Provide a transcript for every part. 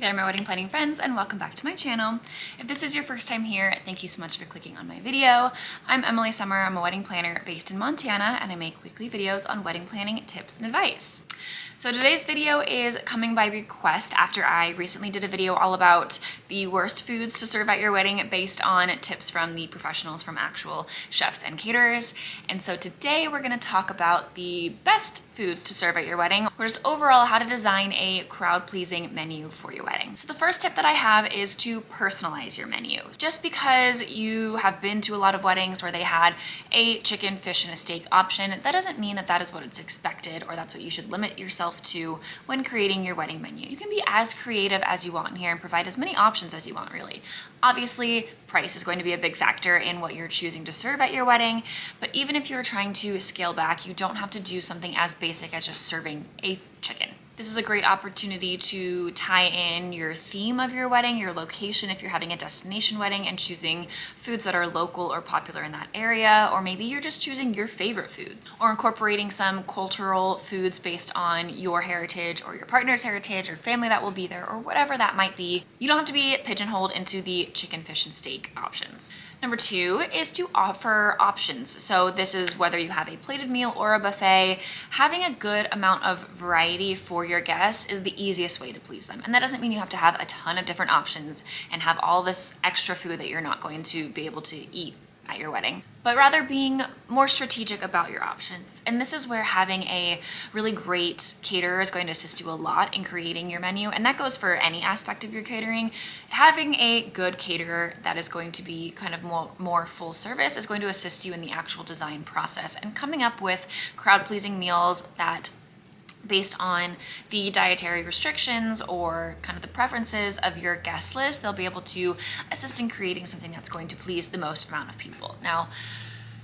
Hey there, my wedding planning friends, and welcome back to my channel. If this is your first time here, thank you so much for clicking on my video. I'm Emily Summer. I'm a wedding planner based in Montana, and I make weekly videos on wedding planning tips and advice. So today's video is coming by request after I recently did a video all about the worst foods to serve at your wedding based on tips from the professionals, from actual chefs and caterers. And so today we're going to talk about the best foods to serve at your wedding, or just overall how to design a crowd-pleasing menu for your wedding. So the first tip that I have is to personalize your menu. Just because you have been to a lot of weddings where they had a chicken, fish, and a steak option, that doesn't mean that that is what it's expected or that's what you should limit yourself to when creating your wedding menu. You can be as creative as you want in here and provide as many options as you want, really. Obviously, price is going to be a big factor in what you're choosing to serve at your wedding, but even if you're trying to scale back, you don't have to do something as basic as just serving a chicken. This is a great opportunity to tie in your theme of your wedding, your location if you're having a destination wedding, and choosing foods that are local or popular in that area, or maybe you're just choosing your favorite foods, or incorporating some cultural foods based on your heritage or your partner's heritage or family that will be there, or whatever that might be. You don't have to be pigeonholed into the chicken, fish, and steak options. Number two is to offer options. So this is whether you have a plated meal or a buffet. Having a good amount of variety for your guests is the easiest way to please them. And that doesn't mean you have to have a ton of different options and have all this extra food that you're not going to be able to eat at your wedding, but rather being more strategic about your options. And this is where having a really great caterer is going to assist you a lot in creating your menu. And that goes for any aspect of your catering. Having a good caterer that is going to be kind of more full service is going to assist you in the actual design process and coming up with crowd-pleasing meals that, based on the dietary restrictions or kind of the preferences of your guest list, they'll be able to assist in creating something that's going to please the most amount of people. Now,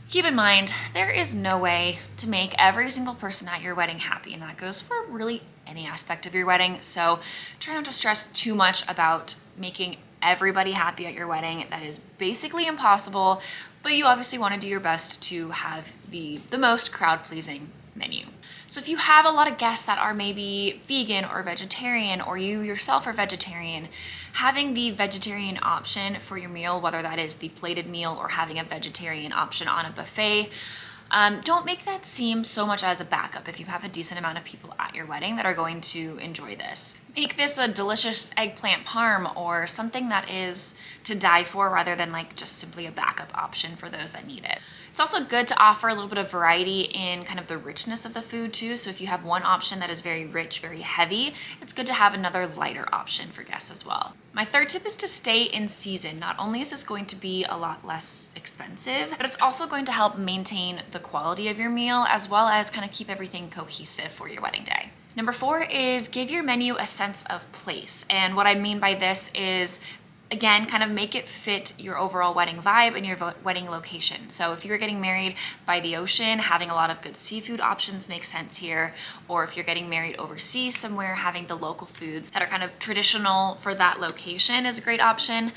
keep in mind, there is no way to make every single person at your wedding happy, and that goes for really any aspect of your wedding. So try not to stress too much about making everybody happy at your wedding. That is basically impossible, but you obviously want to do your best to have the most crowd-pleasing menu. So if you have a lot of guests that are maybe vegan or vegetarian, or you yourself are vegetarian, having the vegetarian option for your meal, whether that is the plated meal or having a vegetarian option on a buffet, don't make that seem so much as a backup if you have a decent amount of people at your wedding that are going to enjoy this. Make this a delicious eggplant parm or something that is to die for, rather than like just simply a backup option for those that need it. It's also good to offer a little bit of variety in kind of the richness of the food too. So if you have one option that is very rich, very heavy, it's good to have another lighter option for guests as well. My third tip is to stay in season. Not only is this going to be a lot less expensive, but it's also going to help maintain the quality of your meal, as well as kind of keep everything cohesive for your wedding day. Number four is give your menu a sense of place. And what I mean by this is, again, kind of make it fit your overall wedding vibe and your wedding location. So if you're getting married by the ocean, having a lot of good seafood options makes sense here. Or if you're getting married overseas somewhere, having the local foods that are kind of traditional for that location is a great option.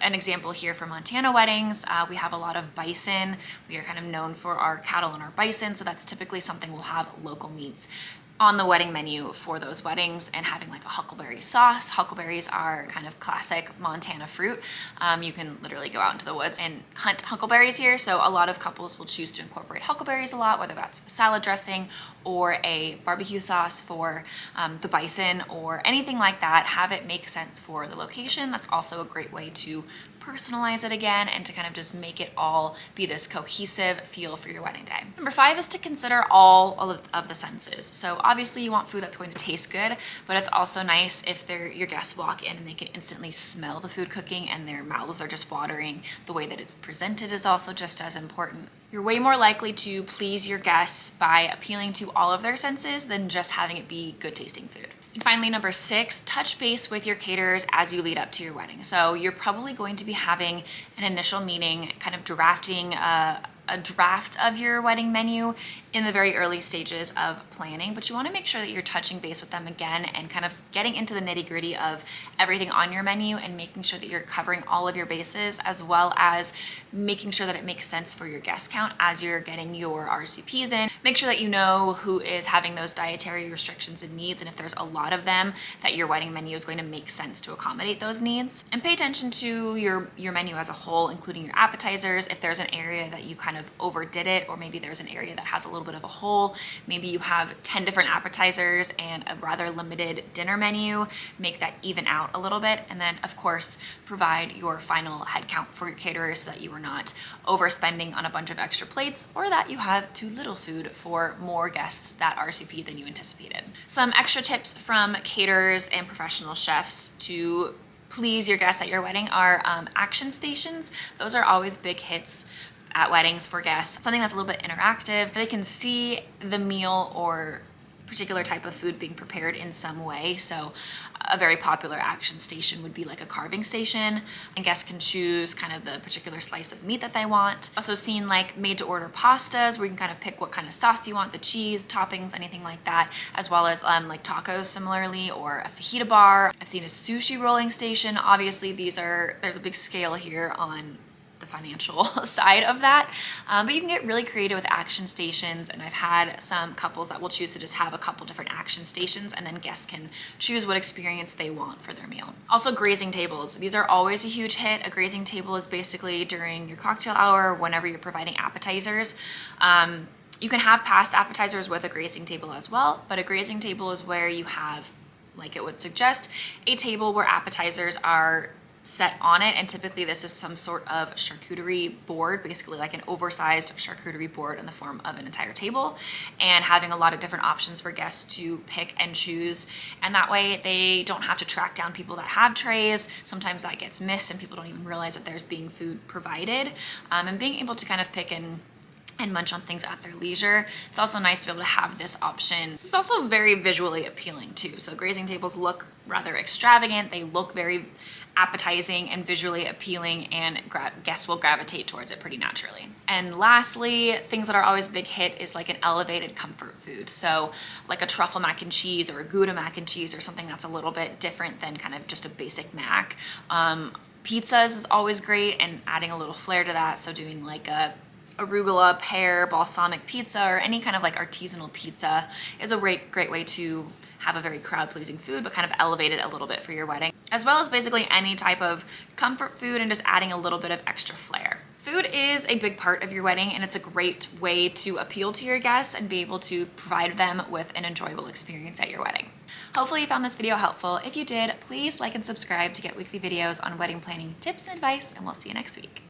An example here for Montana weddings, we have a lot of bison. We are kind of known for our cattle and our bison, so that's typically something we'll have local meats on the wedding menu for those weddings. And having like a huckleberry sauce. Huckleberries are kind of classic Montana fruit. You can literally go out into the woods and hunt huckleberries here. So a lot of couples will choose to incorporate huckleberries a lot, whether that's salad dressing or a barbecue sauce for the bison or anything like that. Have it make sense for the location. That's also a great way to personalize it again and to kind of just make it all be this cohesive feel for your wedding day. Number five is to consider all of the senses. So obviously you want food that's going to taste good, but it's also nice if your guests walk in and they can instantly smell the food cooking and their mouths are just watering. The way that it's presented is also just as important. You're way more likely to please your guests by appealing to all of their senses than just having it be good tasting food. And finally, number six, touch base with your caterers as you lead up to your wedding. So you're probably going to be having an initial meeting, kind of drafting a a draft of your wedding menu in the very early stages of planning, but you want to make sure that you're touching base with them again and kind of getting into the nitty-gritty of everything on your menu and making sure that you're covering all of your bases, as well as making sure that it makes sense for your guest count as you're getting your RSVPs in. Make sure that you know who is having those dietary restrictions and needs, and if there's a lot of them, that your wedding menu is going to make sense to accommodate those needs. And pay attention to your menu as a whole, including your appetizers. If there's an area that you kind of overdid it, or maybe there's an area that has a little bit of a hole, maybe you have 10 different appetizers and a rather limited dinner menu, make that even out a little bit. And then of course, provide your final head count for your caterers so that you are not overspending on a bunch of extra plates, or that you have too little food for more guests that RSVP than you anticipated. Some extra tips from caterers and professional chefs to please your guests at your wedding are action stations. Those are always big hits at weddings for guests. Something that's a little bit interactive. They can see the meal or particular type of food being prepared in some way. So a very popular action station would be like a carving station, and guests can choose kind of the particular slice of meat that they want. Also seen like made to order pastas where you can kind of pick what kind of sauce you want, the cheese, toppings, anything like that, as well as like tacos similarly, or a fajita bar. I've seen a sushi rolling station. Obviously there's a big scale here on the financial side of that, but you can get really creative with action stations, and I've had some couples that will choose to just have a couple different action stations, and then guests can choose what experience they want for their meal. Also, grazing tables. These are always a huge hit. A grazing table is basically during your cocktail hour, whenever you're providing appetizers. You can have past appetizers with a grazing table as well, but a grazing table is where you have, like it would suggest, a table where appetizers are set on it, and typically this is some sort of charcuterie board, basically like an oversized charcuterie board in the form of an entire table, and having a lot of different options for guests to pick and choose, and that way they don't have to track down people that have trays. Sometimes that gets missed and people don't even realize that there's being food provided, and being able to kind of pick and munch on things at their leisure. It's also nice to be able to have this option. It's also very visually appealing too. So grazing tables look rather extravagant. They look very appetizing and visually appealing, and guests will gravitate towards it pretty naturally. And lastly, things that are always a big hit is like an elevated comfort food. So like a truffle mac and cheese or a Gouda mac and cheese, or something that's a little bit different than kind of just a basic mac. Pizzas is always great, and adding a little flair to that. So doing like a arugula, pear, balsamic pizza, or any kind of like artisanal pizza is a great way to have a very crowd-pleasing food, but kind of elevate it a little bit for your wedding. As well as basically any type of comfort food and just adding a little bit of extra flair. Food is a big part of your wedding, and it's a great way to appeal to your guests and be able to provide them with an enjoyable experience at your wedding. Hopefully you found this video helpful. If you did, please like and subscribe to get weekly videos on wedding planning tips and advice, and we'll see you next week.